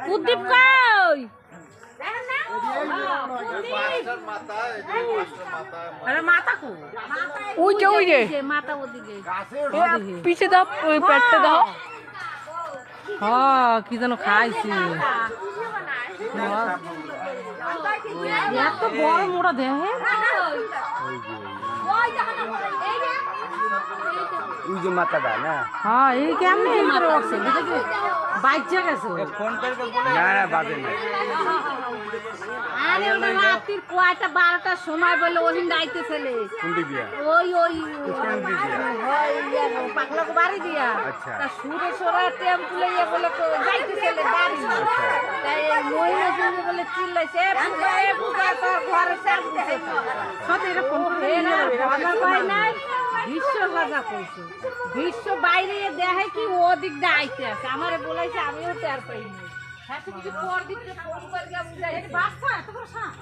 কুদ্দীপ কই? ওই যে মাথা ওদিকে পিছে দাও, ওই পেটটা দাও। হ্যাঁ, কি যেন খাইছি। এত বড় মোড়া দেহে। ওই যে মাথাটা না? হ্যাঁ, এই কেমনে বাচ্চা গেছে। না না, বাজে না। আরে ওটা রাত্রির কয়টা 12টার সময় বলে ওদিন যাইতেছিলে। কোন দিক দিয়া? ওই কোন দিক দিয়া? পাগলাকে বাড়ি দিয়া। আচ্ছা। তা সুরে সোরা টেম্পু লইয়া বলে যাইতেছিলে বাড়ি। তাই এই মহিলা সঙ্গে বলে চিল্লাইছে, এ পুকা তোর ঘরে চাপ দিছে। সত্যি এটা কোন কথা কয় নাই, বিশ্ব কথা কইছে। বিশ্ব বাইরে দেখে কি ওদিক দিয়ে আইতে আছে, আমারে বলাইছে, আমিও টের পাইনি। হ্যাঁ, তুমি কি পর দিতে ফোন করে বুঝাই বাচ্চা এত বড় সাপ।